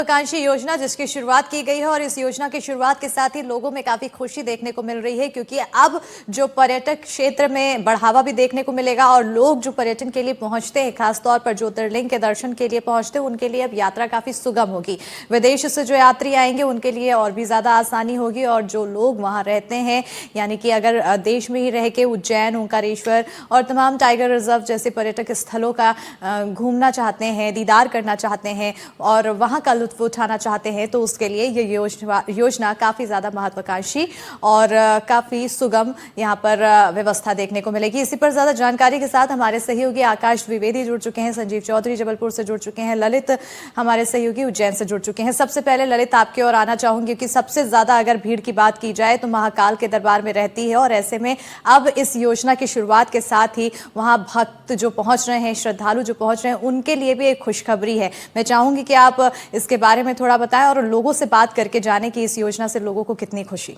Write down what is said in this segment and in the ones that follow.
महत्वाकांक्षी योजना जिसकी शुरुआत की गई है और इस योजना की शुरुआत के साथ ही लोगों में काफी खुशी देखने को मिल रही है, क्योंकि अब जो पर्यटक क्षेत्र में बढ़ावा भी देखने को मिलेगा और लोग जो पर्यटन के लिए पहुंचते हैं, खासतौर पर ज्योतिर्लिंग के दर्शन के लिए पहुंचते हैं, उनके लिए अब यात्रा काफी सुगम होगी। विदेश से जो यात्री आएंगे उनके लिए और भी ज्यादा आसानी होगी और जो लोग वहां रहते हैं, यानी कि अगर देश में ही रह के उज्जैन, ओंकारेश्वर और तमाम टाइगर रिजर्व जैसे पर्यटक स्थलों का घूमना चाहते हैं, दीदार करना चाहते हैं और वहां का लुत्फ उठाना चाहते हैं, तो उसके लिए ये योजना काफी ज्यादा महत्वाकांक्षी और काफी सुगम यहां पर व्यवस्था देखने को मिलेगी। इसी पर ज्यादा जानकारी के साथ हमारे सहयोगी आकाश द्विवेदी जुड़ चुके हैं, संजीव चौधरी जबलपुर से जुड़ चुके हैं, ललित हमारे सहयोगी उज्जैन से जुड़ चुके हैं। सबसे पहले ललित आपकी ओर आना चाहूंगी कि सबसे ज्यादा अगर भीड़ की बात की जाए तो महाकाल के दरबार में रहती है और ऐसे में अब इस योजना की शुरुआत के साथ ही वहां भक्त जो पहुंच रहे हैं, श्रद्धालु जो पहुंच रहे हैं, उनके लिए भी एक खुशखबरी है। मैं चाहूंगी कि आप इसके बारे में थोड़ा बताएं और लोगों से बात करके जाने कि इस योजना से लोगों को कितनी खुशी।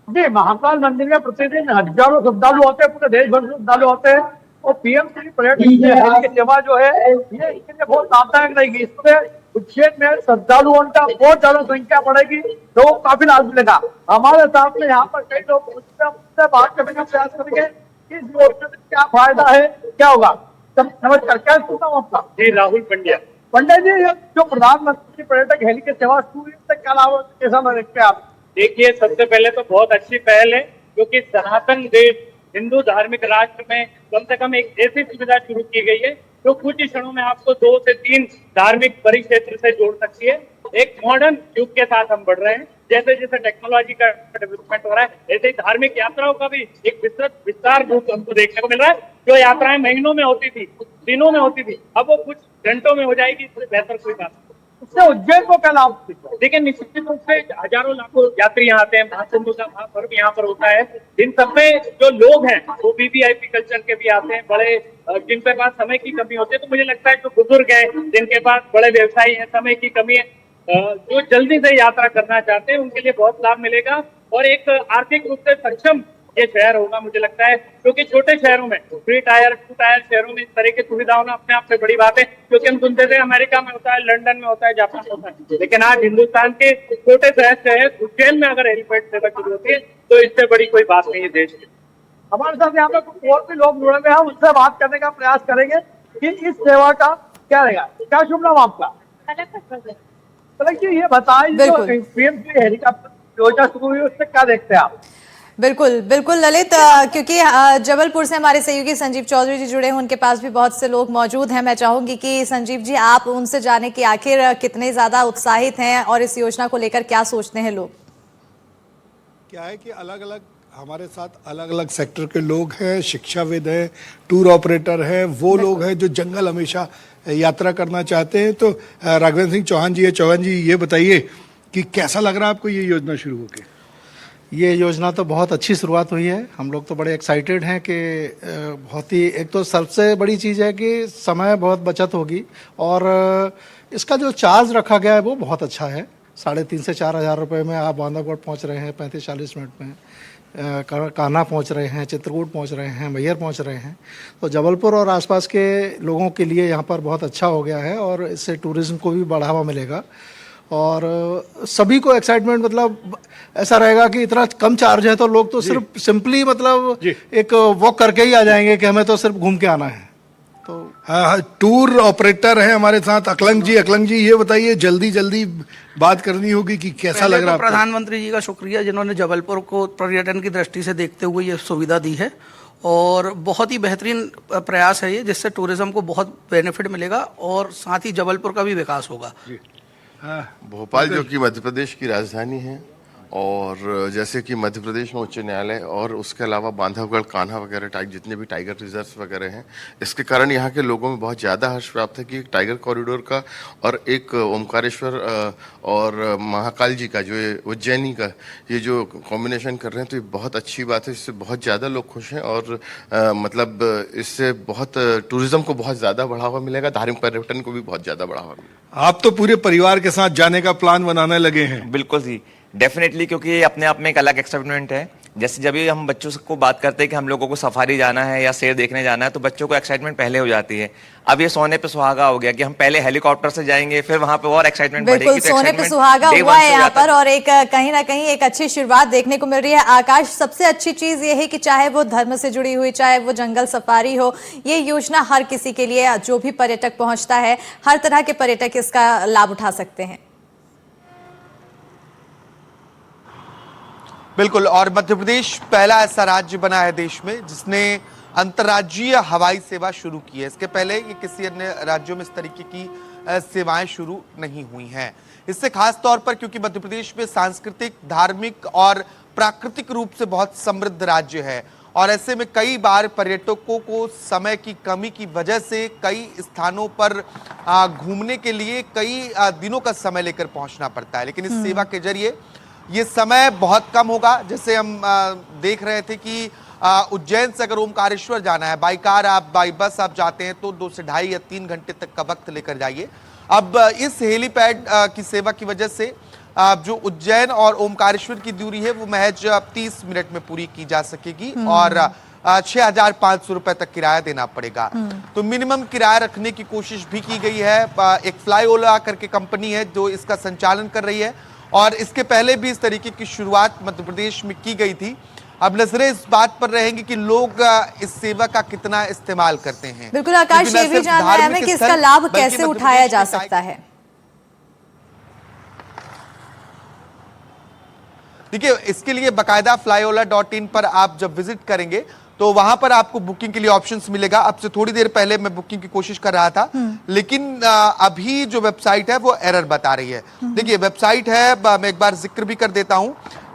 जी, महाकाल मंदिर में प्रतिदिन हजारों श्रद्धालु होते हैं, पूरे देश भर से श्रद्धालु होते हैं और पीएम श्री पर्यटन की सेवा जो है ये इसके लिए बहुत लाभदायक रहेगी। इसमें उज्जैन में श्रद्धालुओं का बहुत ज्यादा संख्या बढ़ेगी, लोगों को काफी लाभ मिलेगा। हमारे साथ में यहाँ पर कई लोग उससे बात करने का प्रयास करेंगे कि इस योजना से क्या फायदा है, क्या होगा। नमस्कार, क्या सुनता हूँ आपका? जी, राहुल पंड्या। पंडित जी, जो प्रधानमंत्री पर्यटक हेली की सेवा शुरू हुई, इससे क्या लाभ कैसा देखते हैं आप? देखिए, सबसे पहले तो बहुत अच्छी पहल है, क्योंकि सनातन देश हिंदू धार्मिक राष्ट्र में कम से कम एक ऐसी सुविधा शुरू की गई है जो कुछ ही क्षणों में आपको 2 से 3 धार्मिक परिक्षेत्र से जोड़ सकती है। एक मॉडर्न युग के साथ हम बढ़ रहे हैं, जैसे जैसे टेक्नोलॉजी का डेवलपमेंट हो रहा है, ऐसे ही धार्मिक यात्राओं का भी एक विस्तार रूप हमको देखने को मिल रहा है। जो यात्राएं महीनों में होती थी, दिनों में होती थी, अब वो कुछ घंटों में हो जाएगी। इससे बेहतर कोई बात नहीं। इससे उज्जैन को क्या लाभ? देखिए, निश्चित रूप से हजारों लाखों यात्री यहाँ आते हैं, महाकुंभ का महापर्व यहाँ पर होता है। इन सब में जो लोग हैं वो वीवीआईपी कल्चर के भी आते हैं, बड़े जिनके पास समय की कमी होती है। तो मुझे लगता है जो बुजुर्ग हैं, जिनके पास बड़े व्यवसायी हैं, समय की कमी है, जो जल्दी से यात्रा करना चाहते हैं, उनके लिए बहुत लाभ मिलेगा और एक आर्थिक रूप से सक्षम ये शहर होगा मुझे लगता है, क्योंकि छोटे शहरों में 3 टायर 2 टायर शहरों में इस तरह की सुविधा होना अपने आप में बड़ी बात है। क्योंकि हम सुनते थे अमेरिका में होता है, लंदन में होता है, जापान में होता है, लेकिन आज हिंदुस्तान के छोटे शहर उज्जैन में अगर हेलीपैड सेवा शुरू होती है तो इससे बड़ी कोई बात नहीं है देश की। हमारे साथ यहाँ पे और भी लोग जुड़े हुए हैं, उनसे बात करने का प्रयास करेंगे कि इस सेवा का क्या रहेगा। क्या शुभ नाम आपका? ये बताइए, जो पीएम श्री हेलीकॉप्टर योजना शुरू हुई उससे क्या देखते हैं आप? बिल्कुल बिल्कुल ललित, क्योंकि जबलपुर से हमारे सहयोगी संजीव चौधरी जी जुड़े हैं, उनके पास भी बहुत से लोग मौजूद हैं। मैं चाहूंगी कि संजीव जी आप उनसे जाने कि आखिर कितने ज्यादा उत्साहित हैं और इस योजना को लेकर क्या सोचते हैं लोग। क्या है कि अलग अलग हमारे साथ अलग अलग सेक्टर के लोग हैं, शिक्षाविद हैं, टूर ऑपरेटर हैं, वो लोग हैं जो जंगल हमेशा यात्रा करना चाहते हैं। तो राघवेंद्र सिंह चौहान जी है। चौहान जी, ये बताइए कि कैसा लग रहा है आपको ये योजना शुरू होकर? ये योजना तो बहुत अच्छी शुरुआत हुई है। हम लोग तो बड़े एक्साइटेड हैं कि बहुत ही, एक तो सबसे बड़ी चीज़ है कि समय बहुत बचत होगी और इसका जो चार्ज रखा गया है वो बहुत अच्छा है। 3,500 से 4,000 रुपये में आप बांधवगढ़ पहुंच रहे हैं 35-40 मिनट में, कान्हा पहुंच रहे हैं, चित्रकूट पहुंच रहे हैं, मैहर पहुंच रहे हैं। तो जबलपुर और आसपास के लोगों के लिए यहाँ पर बहुत अच्छा हो गया है और इससे टूरिज़्म को भी बढ़ावा मिलेगा और सभी को एक्साइटमेंट, मतलब ऐसा रहेगा कि इतना कम चार्ज है तो लोग तो सिर्फ सिंपली मतलब एक वॉक करके ही आ जाएंगे कि हमें तो सिर्फ घूम के आना है। तो हाँ, टूर ऑपरेटर है हमारे साथ अकलंग जी। अकलंग जी, ये बताइए, जल्दी बात करनी होगी कि कैसा लग रहा है? प्रधानमंत्री जी का शुक्रिया जिन्होंने जबलपुर को पर्यटन की दृष्टि से देखते हुए ये सुविधा दी है और बहुत ही बेहतरीन प्रयास है ये, जिससे टूरिज्म को बहुत बेनिफिट मिलेगा और साथ ही जबलपुर का भी विकास होगा। भोपाल जो कि मध्य प्रदेश की राजधानी है और जैसे कि मध्य प्रदेश में उच्च न्यायालय और उसके अलावा बांधवगढ़, कान्हा वगैरह जितने भी टाइगर रिजर्व वगैरह हैं, इसके कारण यहाँ के लोगों में बहुत ज़्यादा हर्ष प्राप्त है कि एक टाइगर कॉरिडोर का और एक ओमकारेश्वर और महाकाल जी का, जो ये उज्जैनी का ये जो कॉम्बिनेशन कर रहे हैं, तो ये बहुत अच्छी बात है। इससे बहुत ज़्यादा लोग खुश हैं और मतलब इससे बहुत टूरिज़्म को बहुत ज़्यादा बढ़ावा मिलेगा, धार्मिक पर्यटन को भी बहुत ज़्यादा बढ़ावा मिलेगा। आप तो पूरे परिवार के साथ जाने का प्लान बनाने लगे हैं? बिल्कुल जी, डेफिनेटली, क्योंकि ये अपने आप में एक अलग एक्साइटमेंट है। जैसे जब भी हम बच्चों को बात करते हैं कि हम लोगों को सफारी जाना है या शेर देखने जाना है, तो बच्चों को एक्साइटमेंट पहले हो जाती है। अब ये सोने पे सुहागा हो गया कि हम पहले हेलीकॉप्टर से जाएंगे, फिर वहां पे और एक्साइटमेंट बढ़ेगी। बिल्कुल, सोने पे सुहागा हुआ है यहाँ पर, और एक कहीं ना कहीं एक अच्छी शुरुआत देखने को मिल रही है। आकाश, सबसे अच्छी चीज ये है कि चाहे वो धर्म से जुड़ी हुई, चाहे वो जंगल सफारी हो, ये योजना हर किसी के लिए, जो भी पर्यटक पहुंचता है, हर तरह के पर्यटक इसका लाभ उठा सकते हैं। बिल्कुल, और मध्य प्रदेश पहला ऐसा राज्य बना है देश में जिसने अंतर्राज्यीय हवाई सेवा शुरू की है। इसके पहले ये किसी अन्य राज्यों में इस तरीके की सेवाएं शुरू नहीं हुई हैं। इससे खास तौर पर क्योंकि मध्य प्रदेश में सांस्कृतिक, धार्मिक और प्राकृतिक रूप से बहुत समृद्ध राज्य है, और ऐसे में कई बार पर्यटकों को समय की कमी की वजह से कई स्थानों पर घूमने के लिए कई दिनों का समय लेकर पहुंचना पड़ता है। लेकिन इस सेवा के जरिए ये समय बहुत कम होगा। जैसे हम देख रहे थे कि उज्जैन से अगर ओमकारेश्वर जाना है, बाई कार आप, बाई बस आप जाते हैं तो 2 से ढाई या 3 घंटे तक का वक्त लेकर जाइए। अब इस हेलीपैड की सेवा की वजह से जो उज्जैन और ओमकारेश्वर की दूरी है वो महज 30 मिनट में पूरी की जा सकेगी, और 6,500 रुपए तक किराया देना पड़ेगा। तो मिनिमम किराया रखने की कोशिश भी की गई है। एक फ्लाईओला करके कंपनी है जो इसका संचालन कर रही है, और इसके पहले भी इस तरीके की शुरुआत मध्य प्रदेश में की गई थी। अब नजरें इस बात पर रहेंगी कि लोग इस सेवा का कितना इस्तेमाल करते हैं। बिल्कुल आकाश, ये भी जानना है हमें कि इसका लाभ कैसे उठाया जा सकता है। देखिए, इसके लिए बाकायदा flyola.in पर आप जब विजिट करेंगे तो वहां पर आपको बुकिंग के लिए ऑप्शंस मिलेगा। अब से थोड़ी देर पहले मैं बुकिंग की कोशिश कर रहा था, लेकिन अभी जो वेबसाइट है वो एरर बता रही है। देखिए, वेबसाइट है, मैं एक बार जिक्र भी कर देता हूं,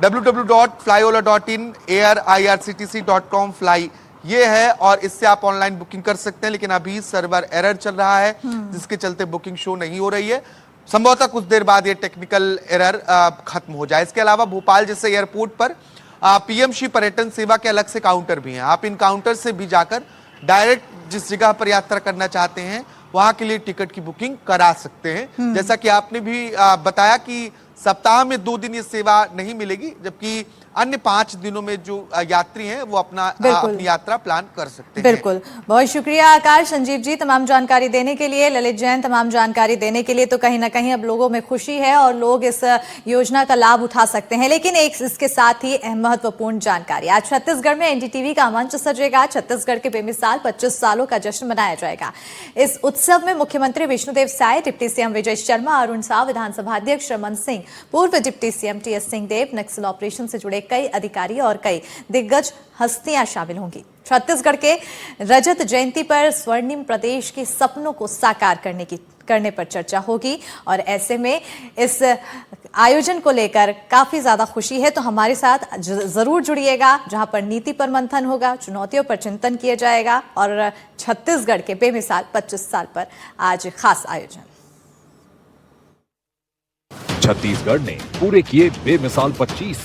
www.flyola.in airctc.com fly ये है, और इससे आप ऑनलाइन बुकिंग कर सकते हैं। लेकिन अभी सर्वर एरर चल रहा है जिसके चलते बुकिंग शो नहीं हो रही है। संभवतः कुछ देर बाद ये टेक्निकल एरर खत्म हो जाए। इसके अलावा भोपाल जैसे एयरपोर्ट पर पीएम श्री पर्यटन सेवा के अलग से काउंटर भी हैं। आप इन काउंटर से भी जाकर डायरेक्ट जिस जगह पर यात्रा करना चाहते हैं वहां के लिए टिकट की बुकिंग करा सकते हैं। जैसा कि आपने भी बताया कि सप्ताह में 2 दिन ये सेवा नहीं मिलेगी, जबकि अन्य 5 दिनों में जो यात्री हैं वो अपनी यात्रा प्लान कर सकते हैं। बिल्कुल, बहुत शुक्रिया आकाश। संजीव जी तमाम जानकारी देने के लिए, ललित जैन तमाम जानकारी देने के लिए। तो कहीं ना कहीं अब लोगों में खुशी है और लोग इस योजना का लाभ उठा सकते हैं। लेकिन एक इसके साथ ही महत्वपूर्ण जानकारी, आज छत्तीसगढ़ में एनडीटीवी का मंच सजेगा। छत्तीसगढ़ के बेमिसाल 25 सालों का जश्न मनाया जाएगा। इस उत्सव में मुख्यमंत्री विष्णुदेव साय, डिप्टी सीएम विजय शर्मा, अरुण साव, विधानसभा अध्यक्ष रमन सिंह, पूर्व डिप्टी सीएम टीएस सिंहदेव, नक्सल ऑपरेशन से जुड़े कई अधिकारी और कई दिग्गज हस्तियां शामिल होंगी। छत्तीसगढ़ के रजत जयंती पर स्वर्णिम प्रदेश के सपनों को साकार करने पर चर्चा होगी, और ऐसे में इस आयोजन को लेकर काफी ज्यादा खुशी है। तो हमारे साथ जरूर जुड़िएगा, जहां पर नीति पर मंथन होगा, चुनौतियों पर चिंतन किया जाएगा, और छत्तीसगढ़ के बेमिसाल 25 साल पर आज खास आयोजन। छत्तीसगढ़ ने पूरे किए बेमिसाल 25